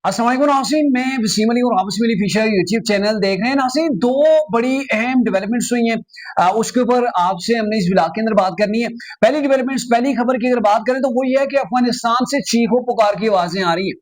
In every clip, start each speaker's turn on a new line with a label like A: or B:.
A: अस्सलाम वालेकुम नाज़रीन, मैं वसीम अली और आप Wasim Ali fisher YouTube channel देख रहे हैं। नाज़रीन, दो बड़ी अहम डेवलपमेंट्स हुई हैं, उसके ऊपर आपसे हमने इस ब्लॉग के अंदर बात करनी है। पहली डेवलपमेंट्स, पहली खबर की अगर बात करें तो वो ये है कि अफगानिस्तान से चीखों पुकार की आवाजें आ रही हैं।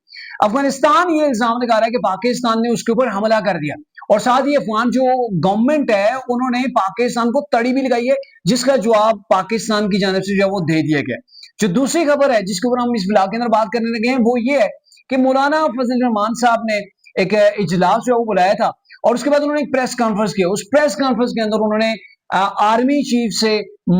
A: अफगानिस्तान ये इल्जाम लगा रहा है कि पाकिस्तान ने उसके ऊपर हमला कर दिया, और साथ ही अफगान जो गवर्नमेंट है उन्होंने पाकिस्तान को तड़ी भी लगाई है, जिसका जवाब पाकिस्तान की जानब से जो है वो दे दिया गया। जो दूसरी खबर है जिसके ऊपर हम इस ब्लॉग के अंदर बात करने लगे हैं वो ये है कि मौलाना फजल रहमान साहब ने एक इजलास जो है वो बुलाया था, और उसके बाद उन्होंने एक प्रेस कॉन्फ्रेंस किया। उस प्रेस कॉन्फ्रेंस के अंदर उन्होंने आर्मी चीफ से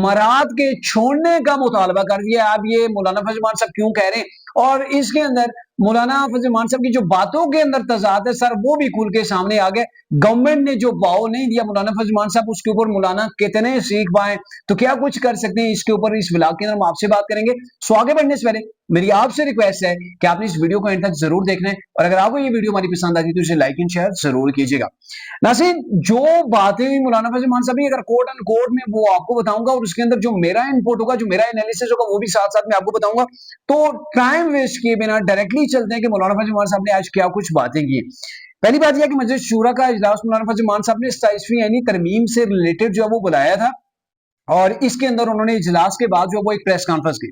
A: मराद के छोड़ने का मुतालबा कर दिया। अब ये मौलाना फजल रहमान साहब क्यों कह रहे हैं, और इसके अंदर मौलाना फजल रहमान साहब की जो बातों के अंदर तजाद है सर, वो भी खुल के सामने आ गए। गवर्नमेंट ने जो भाव नहीं दिया मौलाना फजल रहमान साहब, उसके ऊपर मौलाना कितने सीख पाए, तो क्या कुछ कर सकते हैं, इसके ऊपर इस ब्लॉग के अंदर हम आपसे बात करेंगे। सो आगे बढ़ने से पहले मेरी आपसे रिक्वेस्ट है कि आपने इस वीडियो को एंड तक जरूर देखना है, और अगर आपको ये वीडियो हमारी पसंद आती है तो इसे लाइक एंड शेयर जरूर कीजिएगा। नासिर, जो बातें मौलाना फजल रहमान साहब अगर कोट एंड कोट में वो आपको बताऊंगा, और उसके अंदर जो मेरा इनपुट होगा, जो मेरा एनालिसिस होगा, वो भी साथ साथ में आपको बताऊंगा। तो टाइम वेस्ट किए बिना डायरेक्टली चलते हैं कि मौलाना फजल रहमान साहब ने आज क्या कुछ बातें की। पहली बात यह कि मजलिस शूरा का इजलास मौलाना फजल रहमान साहब ने 27वीं यानी तरमीम से रिलेटेड जो है वो बुलाया था, और इसके अंदर उन्होंने इजलास के बाद जो वो एक प्रेस कॉन्फ्रेंस की।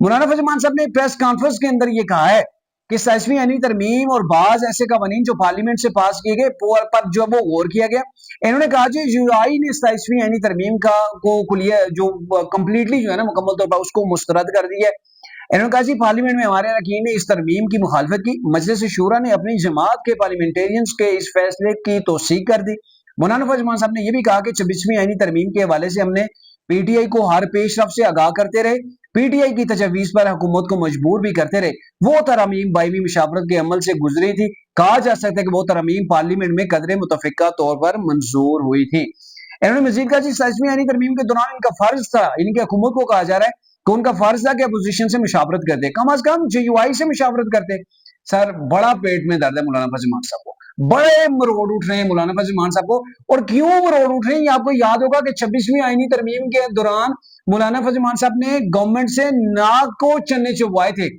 A: मौलाना फजल रहमान साहब ने प्रेस कॉन्फ्रेंस के अंदर ये कहा है कि 27वीं यानी तरमीम और बाज ऐसे कवानीन जो पार्लियामेंट से पास किए गए पर जो वो गौर किया गया। इन्होंने कहा कि यूआई ने 27वीं यानी तरमीम का को कुलिया जो कंप्लीटली जो है ना मुकम्मल तौर पर उसको मुस्तरद कर दिया है। इन्होंने कहा कि पार्लियामेंट में हमारे अरकान ने इस तरमीम की मुखालफत की। मजलिस शूरा ने अपनी जमात के पार्लियामेंटेरियंस के इस फैसले की तौसीक कर दी। मौलाना फजल रहमान साहब ने यह भी कहा कि 26वीं आईनी तरमीम के हवाले से हमने पीटीआई को हर पेशरफ से आगाह करते रहे, पीटीआई की तजवीज़ पर हुकूमत को मजबूर भी करते रहे। वो तरमीम बाइमी मुशावरत के अमल से गुजरी थी। कहा जा सकता है कि वो तरमीम पार्लियामेंट में कदरे मुतफिका तौर पर मंजूर हुई थी। इन्होंने मजीद कहा कि 27वीं यानी तरमीम के दौरान इनका फर्ज था, इनकी हुकूमत को कहा जा रहा है कि उनका फर्ज था कि अपोजिशन से मुशावरत करते, कम अज कम जेयूआई से मुशावरत करते। सर, बड़ा पेट में दर्द है मौलाना फजल रहमान साहब को, बड़े मरोड़ उठ रहे हैं मौलाना फजल रहमान साहब को। और क्यों मरोड़ उठ रहे हैं, आपको याद होगा कि 26वीं आईनी तरमीम के दौरान मौलाना फजल रहमान साहब ने गवर्नमेंट से नाक को चन्ने चुभवाए थे,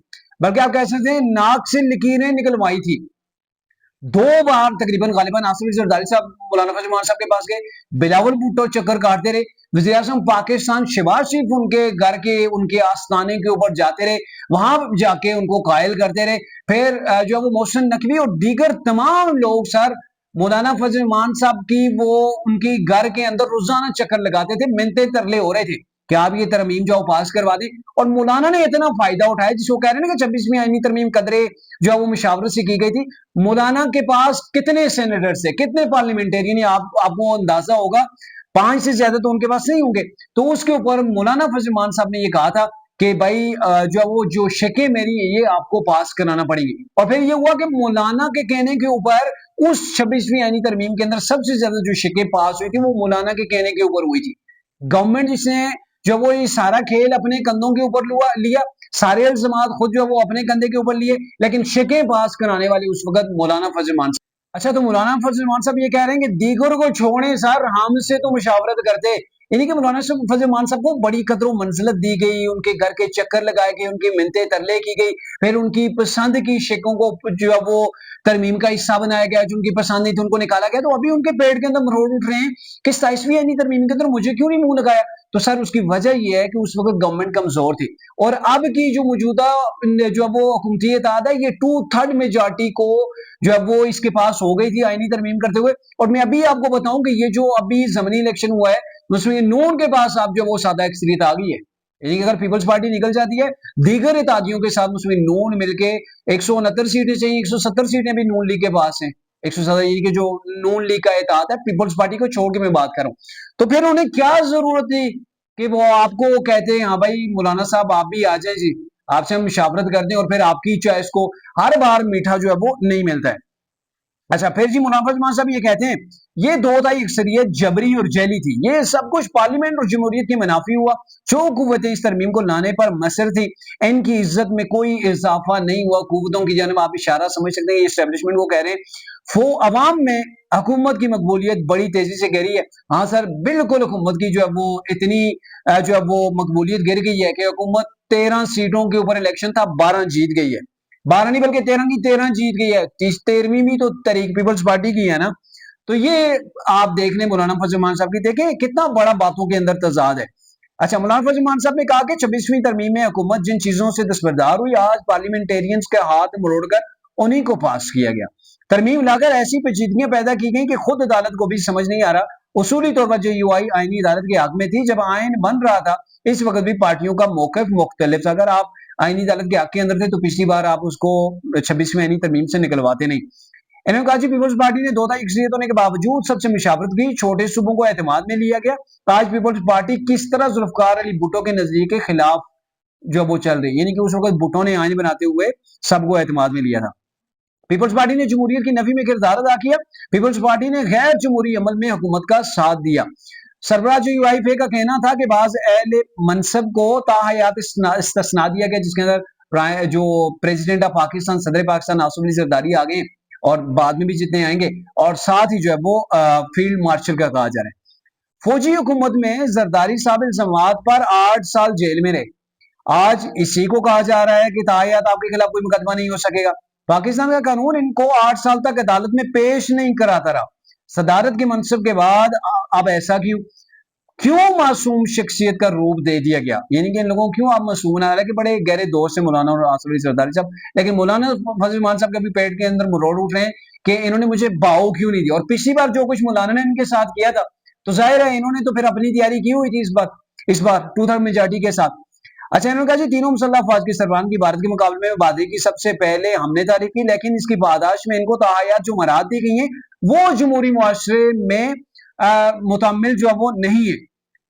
A: बल्कि आप कह सकते हैं नाक से लकीरें निकलवाई थी। दो बार तकरीबन गालिबन आसिफ जरदारी साहब मौलाना फजल रहमान साहब के पास गए, बिलावल भुट्टो चक्कर काटते रहे, वज़ीर आज़म पाकिस्तान शहबाज शरीफ उनके घर के उनके आस्थाने के ऊपर जाते रहे, वहां जाके उनको कायल करते रहे। फिर जो वो मोहसिन नकवी और दीगर तमाम लोग सर मौलाना फजल रहमान साहब की वो उनकी घर के अंदर रोजाना चक्कर लगाते थे, मिन्नतें तरले हो रहे थे कि आप ये तरमीम जो पास करवा दें। और मौलाना ने इतना फायदा उठाया, जिसको कह रहे हैं ना कि 26वीं आईनी तरमीम कदरे जो है वो मुशावरत से की गई थी। मौलाना के पास कितने सेनेटर से कितने पार्लियामेंटेरियन, आपको अंदाजा होगा, 5 से ज्यादा तो उनके पास नहीं होंगे। तो उसके ऊपर मौलाना फजल रहमान साहब ने ये कहा था कि भाई जो है वो जो शके मेरी है ये आपको पास कराना पड़ेगी। और फिर ये हुआ कि मौलाना के कहने के ऊपर उस 26वीं आईनी तरमीम के अंदर सबसे ज्यादा जो शके पास हुई थी वो मौलाना के कहने के ऊपर हुई थी। गवर्नमेंट जिसने जो वो ये सारा खेल अपने कंधों के ऊपर लिया, सारे इल्जामात खुद जो वो अपने कंधे के ऊपर लिए, लेकिन शके पास कराने वाले उस वक्त मौलाना फजल रहमान साहब। अच्छा, तो मौलाना फजल रहमान साहब ये कह रहे हैं कि दीगर को छोड़े सर, हमसे तो मुशावरत करते। यानी कि मौलाना फजल रहमान साहब को बड़ी कदर मंजिलत दी गई, उनके घर के चक्कर लगाए गए, उनकी मिन्नतें तरले की गई, फिर उनकी पसंद की शिकों को जो है वो तरमीम का हिस्सा बनाया गया, जो उनकी पसंद नहीं थी उनको निकाला गया। तो अभी उनके पेट के अंदर मरोड़ उठ रहे हैं कि 27वीं यानी तरमीम के अंदर मुझे क्यों नहीं मुंह लगाया। तो सर, उसकी वजह यह है कि उस वक्त गवर्नमेंट कमजोर थी, और अब की जो मौजूदा जो वो हुकूमती इत्तेहाद है, ये 2/3 मेजॉरिटी को जो है वो इसके पास हो गई थी आईनी तरमीम करते हुए। और मैं अभी आपको बताऊं कि ये जो अभी ज़मीनी इलेक्शन हुआ है उसमें नून के पास आप जो वो सादा अक्सरियत आ गई है। यानी कि अगर पीपल्स पार्टी निकल जाती है दीगर इत्तेहादियों के साथ, उसमें नून मिलके 169 सीटें चाहिए, 170 सीटें भी नून लीग के पास हैं। 170 यानी कि जो नून लीग का इत्तेहाद है, पीपल्स पार्टी को छोड़ के मैं बात कर रहा हूं। तो फिर उन्हें क्या जरूरत थी कि वो आपको कहते हैं हाँ भाई मौलाना साहब आप भी आ जाए जी, आपसे हम मुशावरत करते हैं, और फिर आपकी चॉइस को हर बार मीठा जो है वो नहीं मिलता है। अच्छा, फिर जी मुनाफा जमान साहब ये कहते हैं ये दो ताई अक्सरियत जबरी और जैली थी, ये सब कुछ पार्लियामेंट और जमहूरियत के मुनाफी हुआ। जो कुव्वतें इस तरमीम को लाने पर मसर थी, इनकी इज्जत में कोई इजाफा नहीं हुआ। कुव्वतों की जानब आप इशारा समझ सकते हैं, ये एस्टेब्लिशमेंट को कह रहे हैं। फो अवाम में हुकूमत की मकबूलियत बड़ी तेजी से गिरी है। हाँ सर, बिल्कुल हुकूमत की जो है वो इतनी जो है वो मकबूलियत गिर गई है कि हुकूमत 13 सीटों के ऊपर इलेक्शन था, 12 जीत गई है। 12 नहीं बल्कि 13 की 13 जीत गई है, 13वीं भी तो तहरीक पीपल्स पार्टी की है ना। तो ये आप देख लें मौलाना फजल रहमान साहब की, देखें कितना बड़ा बातों के अंदर तजाद है। अच्छा, मौलाना फजल रहमान साहब ने कहा कि 26वीं तरमीम में हुकूमत जिन चीजों से दस्तबरदार हुई, आज पार्लियामेंटेरियंस के हाथ मरोड़कर उन्हीं को पास किया गया। तरमीम लाकर ऐसी पेचीदगियां पैदा की गई कि खुद अदालत को भी समझ नहीं आ रहा। उसूली तौर पर JUI आईनी अदालत के हक में थी जब आइन बन रहा था। इस वक्त भी पार्टियों का मौकफ मुख्तलिफ था। अगर आप आईनी अदालत के हक के अंदर थे तो पिछली बार आप उसको 26वीं आईनी तरमीम से निकलवाते नहीं। इन्होंने कहा पीपल्स पार्टी ने 2 अक्सरियत होने के बावजूद सबसे मुशावरत की, छोटे सूबों को एतमाद में लिया गया। आज पीपल्स पार्टी किस तरह जुल्फकार अली भुट्टो के नजरिए के खिलाफ जो वो चल रही, यानी कि उस वक्त भुट्टो ने आइन बनाते हुए सबको एतमाद में लिया था। पीपल्स पार्टी ने जमहूरियत की नफी में किरदार अदा किया। पीपल्स पार्टी ने गैर जमहूरी अमल में हुकूमत का साथ दिया। सरबराह JUI का कहना था कि बाज अहले मनसब को ताहयात इस्तिस्ना दिया गया, जिसके अंदर जो प्रेसिडेंट ऑफ पाकिस्तान सदर पाकिस्तान आसिफ अली जरदारी आ गए और बाद में भी जितने आएंगे, और साथ ही जो है वो फील्ड मार्शल का कहा जा रहा है। फौजी हुकूमत में जरदारी साहब इल्जामात पर 8 साल जेल में रहे। आज इसी को कहा जा रहा है कि ताहयात आपके खिलाफ कोई मुकदमा नहीं हो सकेगा। पाकिस्तान का कानून इनको 8 साल तक अदालत में पेश नहीं कराता रहा। सदारत के मनसब के बाद अब ऐसा क्यों क्यों मासूम शख्सियत का रूप दे दिया गया, यानी कि इन लोगों को क्यों आप मासूम बना रहे कि बड़े गहरे दौर से मौलाना और आसिफ अली जरदारी साहब, लेकिन मौलाना फजल रहमान साहब के भी पेट के अंदर मुरोड़ उठ रहे हैं कि इन्होंने मुझे बाओ क्यों नहीं दिया। और पिछली बार जो कुछ मौलाना ने इनके साथ किया था तो जाहिर है इन्होंने तो फिर अपनी तैयारी की हुई थी इस बार 2/3 मेजॉरिटी के साथ। अच्छा, इन्होंने कहा जी तीनों मुसल्लह अफवाज के सरबराह की भारत के मुकाबले में वादे की सबसे पहले हमने तारीफ की, लेकिन इसकी पादाश में इनको ताहयात जो मराहत दी गई हैं वो जमहूरी मुआशरे में मुतमिल जो वो नहीं है।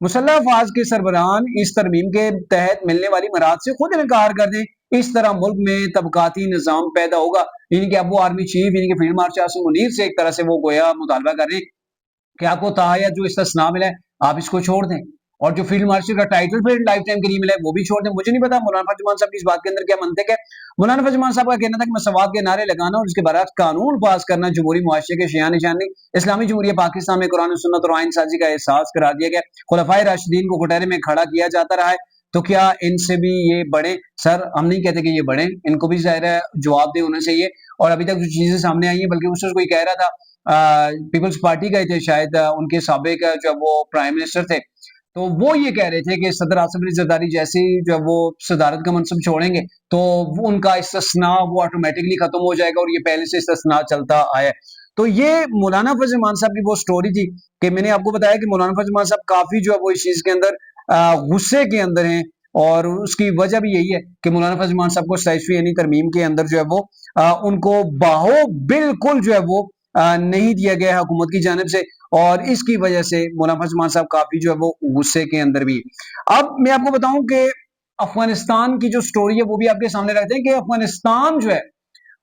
A: मुसल्लह अफवाज के सरबराहान इस तरमीम के तहत मिलने वाली मराहत से खुद इनकार कर दें, इस तरह मुल्क में तबकाती निज़ाम पैदा होगा। यानी कि अब वो आर्मी चीफ यानी कि फील्ड मार्शल आसिम मुनीर से एक तरह से वो गोया मुतालबा कर रहे हैं कि आपको ताहयात जो इस्तिस्ना मिला है आप इसको छोड़ दें, और जो फील्ड मार्शल का टाइटल फिर लाइफ टाइम के लिए मिला है वो भी छोड़ दें। मुझे नहीं पता मौलाना फजल रहमान साहब की इस बात के अंदर क्या मंतक है। मौलाना फजल रहमान साहब का कहना था कि मसवात के नारे लगाना और उसके बरअक्स कानून पास करना जमहूरी मुआशरे के शियान निशान नहीं। इस्लामी जमहूरियत पाकिस्तान में कुरान सुन्नत और आइन साजी का एहसास करार दिया गया। खुलफाए राशिदीन को कटहरे में खड़ा किया जाता रहा है, तो क्या इनसे भी ये बढ़े? सर हम नहीं कहते कि ये बढ़े, इनको भी ज़ाहिर है जवाब दे होना चाहिए। और अभी तक जो चीजें सामने आई हैं, बल्कि उससे कोई कह रहा था पीपल्स पार्टी का थे शायद, उनके साबिक जो वो प्राइम मिनिस्टर थे, तो वो ये कह रहे थे कि सदर आसिफ अली जरदारी जैसे ही जो वो सदारत का मनसब छोड़ेंगे तो वो उनका इस्तिस्ना वो ऑटोमेटिकली खत्म हो जाएगा, और ये पहले से इस्तिस्ना चलता आया है। तो ये मौलाना फजल रहमान साहब की वो स्टोरी थी कि मैंने आपको बताया कि मौलाना फजल रहमान साहब काफी जो है वो इस चीज के अंदर गुस्से के अंदर हैं, और उसकी वजह भी यही है कि मौलाना फजल रहमान साहब को 27वीं यानी तरमीम के अंदर जो है वो उनको बाहो बिल्कुल जो है वो नहीं दिया गया है हुकूमत की जानिब से, और इसकी वजह से मौलाना फजल रहमान साहब काफी जो है वो गुस्से के अंदर भी। अब मैं आपको बताऊं कि अफगानिस्तान की जो स्टोरी है वो भी आपके सामने रखते हैं कि अफगानिस्तान जो है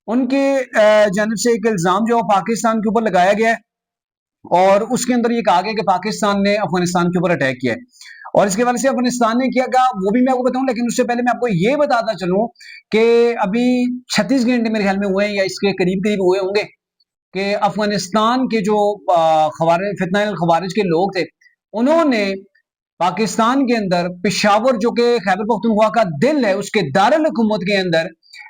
A: उनके जानिब से एक इल्जाम जो पाकिस्तान के ऊपर लगाया गया है, और उसके अंदर ये कहा गया कि पाकिस्तान ने अफगानिस्तान के ऊपर अटैक किया है, और इसके वजह से अफगानिस्तान ने किया क्या वो भी मैं आपको बताऊं। लेकिन उससे पहले मैं आपको ये बताता चलूं कि अभी 36 घंटे मेरे ख्याल में हुए या इसके करीब करीब हुए होंगे कि अफगानिस्तान के जो फितना खवारिज के लोग थे, उन्होंने पाकिस्तान के अंदर पेशावर जो कि खैबर पख्तूनख्वा का दिल है उसके दारुल हुकूमत के अंदर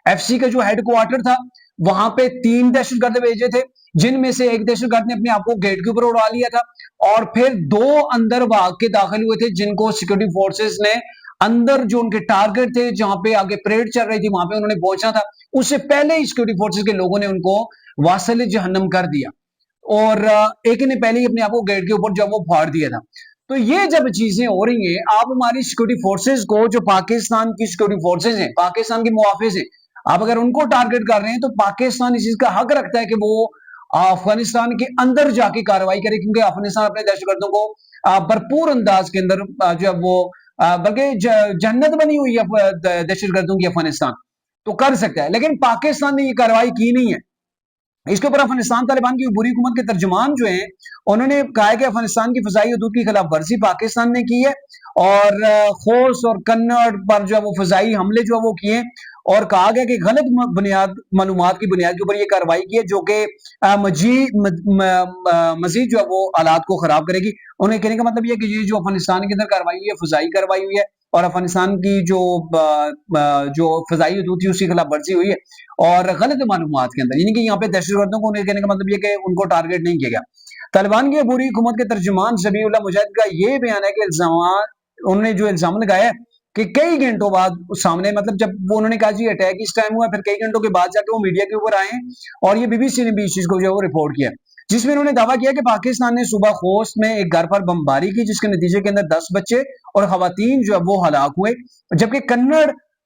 A: FC का जो हेडक्वार्टर था वहां पे 3 दहशतगर्द भेजे थे, जिनमें से एक दहशतगर्द ने अपने आप को गेट के ऊपर उड़ा लिया था, और फिर 2 अंदर भाग के दाखिल हुए थे जिनको सिक्योरिटी फोर्सेस ने अंदर जो उनके टारगेट थे जहां पे आगे परेड चल रही थी वहां पे उन्होंने पहुंचना था, उससे पहले ही सिक्योरिटी फोर्सेस के लोगों ने उनको वासल जहन्नम कर दिया, और एक ने पहले ही अपने आप को गेट के ऊपर जब वो फाड़ दिया था। तो ये जब चीजें हो रही हैं, आप हमारी सिक्योरिटी फोर्सेस को, जो पाकिस्तान की सिक्योरिटी फोर्सेस हैं, पाकिस्तान के मुआफिज हैं, आप अगर उनको टारगेट कर रहे हैं तो पाकिस्तान इस चीज का हक रखता है कि वो अफगानिस्तान के अंदर जाके कार्रवाई करे, क्योंकि अफगानिस्तान अपने दहशतगर्दों को भरपूर अंदाज के अंदर जो है वो बल्कि जन्नत बनी हुई है दहशतगर्दों की अफगानिस्तान, तो कर सकता है। लेकिन पाकिस्तान ने ये कार्रवाई की नहीं है। इसके ऊपर अफगानिस्तान तालिबान की बुरी हुकूमत के तर्जुमान जो हैं उन्होंने कहा है कि अफगानिस्तान की फजाई हदूद की खिलाफ वर्जी पाकिस्तान ने की है, और खोस और कन्नड़ पर जो है वो फजाई हमले जो है वो किए, और कहा गया कि गलत मालूमात की बुनियाद के ऊपर ये कार्रवाई की है जो कि मजीद जो है वो हालात को खराब करेगी। उन्हें कहने का मतलब ये कि ये जो अफगानिस्तान के अंदर कार्रवाई हुई है फजाई कार्रवाई हुई है, اور افغانستان کی جو فضائی حدود تھی اس کی خلاف ورزی ہوئی ہے اور غلط معلومات کے اندر، یعنی کہ یہاں پہ دہشت گردوں کو کہنے کا مطلب یہ کہ ان کو ٹارگیٹ نہیں کیا گیا۔ طالبان کی عبوری حکومت کے ترجمان ذبیح اللہ مجاہد کا یہ بیان ہے کہ الزامات انہوں نے جو الزام لگایا ہے کہ کئی گھنٹوں بعد سامنے، مطلب جب انہوں نے کہا جی اٹیک اس ٹائم ہوا، پھر کئی گھنٹوں کے بعد جا کے وہ میڈیا کے اوپر آئے ہیں اور یہ بی بی سی نے بھی اس چیز کو جو ہے وہ رپورٹ کیا، جس میں انہوں نے دعویٰ کیا کہ پاکستان نے صوبہ خوست میں ایک گھر پر بمباری کی جس کے نتیجے کے اندر 10 بچے اور خواتین جو ہے وہ ہلاک ہوئے، جبکہ کنڑ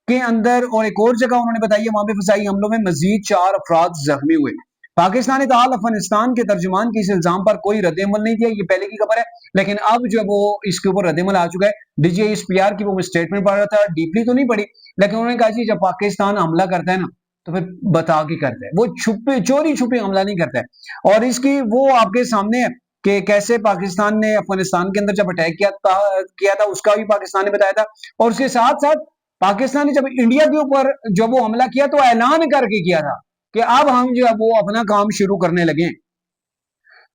A: کے اندر اور ایک اور جگہ انہوں نے بتائی ہے وہاں پہ فضائی حملوں میں مزید 4 افراد زخمی ہوئے۔ پاکستان اتحاد افغانستان کے ترجمان کی اس الزام پر کوئی رد عمل نہیں دیا، یہ پہلے کی خبر ہے، لیکن اب جو وہ اس کے اوپر رد عمل آ چکا ہے۔ D G S P R کی وہ اسٹیٹمنٹ پڑھ رہا تھا، ڈیپلی تو نہیں پڑھی، لیکن انہوں نے کہا جی جب پاکستان حملہ کرتا ہے نا تو پھر بتا کے کرتا ہے، وہ چوری چھپے حملہ نہیں کرتا ہے، اور اس کی وہ آپ کے سامنے ہے کہ کیسے پاکستان نے افغانستان کے اندر جب اٹیک کیا تھا اس کا بھی پاکستان نے بتایا تھا، اور اس کے ساتھ ساتھ پاکستان نے جب انڈیا کے اوپر جب وہ حملہ کیا تو اعلان کر کے کیا تھا کہ اب ہم جو ہے وہ اپنا کام شروع کرنے لگے۔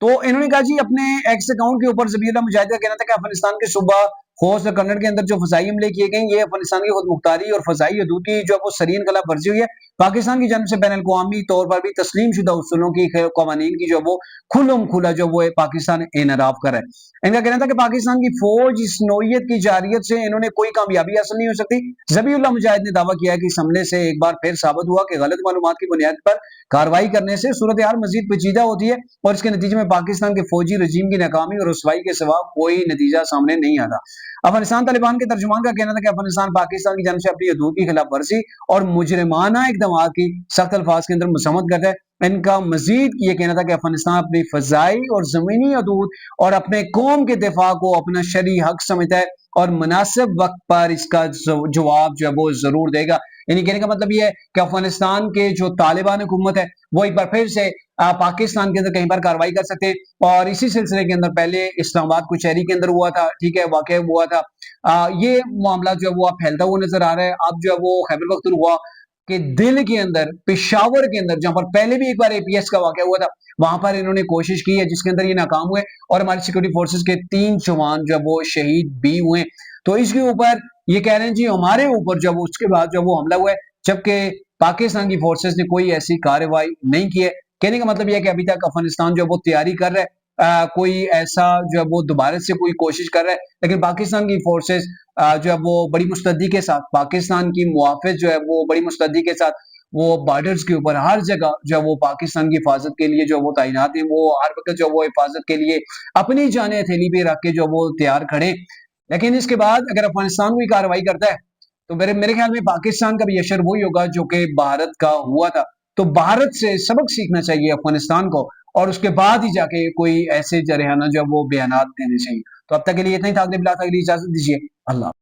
A: تو انہوں نے کہا جی اپنے ایکس اکاؤنٹ کے اوپر ذبیح اللہ مجاہد کا کہنا تھا کہ افغانستان کے صوبہ خوست اور کنڑ کے اندر جو فضائی حملے کیے گئے یہ افغانستان کی خود مختاری اور فضائی حدود کی جو وہ سرین خلاف ورزی ہوئی ہے، پاکستان کی جانب سے بین الاقوامی طور پر بھی تسلیم شدہ اصولوں کی قوانین کی جو وہ کھلم کھلا جو وہ پاکستان انحراف کر ہے۔ ان کا کہنا تھا کہ پاکستان کی فوج اس نوعیت کی جارحیت سے انہوں نے کوئی کامیابی حاصل نہیں ہو سکتی۔ ذبیح اللہ مجاہد نے دعویٰ کیا کہ اس حملے سے ایک بار پھر ثابت ہوا کہ غلط معلومات کی بنیاد پر کارروائی کرنے سے صورتحال مزید پیچیدہ ہوتی ہے اور اس کے نتیجے میں پاکستان کے فوجی رجیم کی ناکامی اور رسوائی کے سوا کوئی نتیجہ سامنے نہیں آتا۔ افغانستان طالبان کے ترجمان کا کہنا تھا کہ افغانستان پاکستان کی جانب سے اپنی حدود کی خلاف ورزی اور مجرمانہ اقدامات کی سخت الفاظ کے اندر مذمت کرتا ہے۔ ان کا مزید یہ کہنا تھا کہ افغانستان اپنی فضائی اور زمینی حدود اور اپنے قوم کے دفاع کو اپنا شرعی حق سمجھتا ہے اور مناسب وقت پر اس کا جواب جو ہے وہ ضرور دے گا۔ یعنی کہنے کا مطلب یہ ہے کہ افغانستان کے جو طالبان حکومت ہے وہ ایک بار پھر سے پاکستان کے اندر کہیں پر کارروائی کر سکتے ہیں، اور اسی سلسلے کے اندر پہلے اسلام آباد کچہری کے اندر ہوا تھا، ٹھیک ہے، واقعہ ہوا تھا، یہ معاملہ جو ہے وہ پھیلتا ہوا نظر آ رہا ہے۔ اب جو ہے وہ خیبر پختونخوا کہ دل کے اندر پشاور کے اندر جہاں پر پہلے بھی ایک بار اے پی ایس کا واقعہ ہوا تھا وہاں پر انہوں نے کوشش کی ہے جس کے اندر یہ ناکام ہوئے اور ہماری سیکورٹی فورسز کے 3 جوان جو وہ شہید بھی ہوئے۔ تو اس کے اوپر یہ کہہ رہے ہیں جی ہمارے اوپر جب اس کے بعد جب وہ حملہ ہوا ہے جبکہ پاکستان کی فورسز نے کوئی ایسی کارروائی نہیں کی ہے۔ کہنے کا مطلب یہ ہے کہ ابھی تک افغانستان جو وہ تیاری کر رہا ہے، کوئی ایسا جو ہے وہ دوبارہ سے کوئی کوشش کر رہا ہے، لیکن پاکستان کی فورسز جو ہے وہ بڑی مستعدی کے ساتھ، پاکستان کی محافظ جو ہے وہ بڑی مستعدی کے ساتھ وہ بارڈرز کے اوپر ہر جگہ جو ہے وہ پاکستان کی حفاظت کے لیے جو وہ تعینات ہیں، وہ ہر وقت جو وہ حفاظت کے لیے اپنی جانیں ہتھیلی پہ رکھ کے جو وہ تیار کھڑے۔ لیکن اس کے بعد اگر افغانستان کوئی کارروائی کرتا ہے تو میرے خیال میں پاکستان کا بھی اشر وہی ہوگا جو کہ بھارت کا ہوا تھا۔ تو بھارت سے سبق سیکھنا چاہیے افغانستان کو، اور اس کے بعد ہی جا کے کوئی ایسے جرحانہ جو وہ بیانات دینے چاہیے۔ تو اب تک کے لیے اتنا ہی تھا، اگلی اجازت دیجیے، اللہ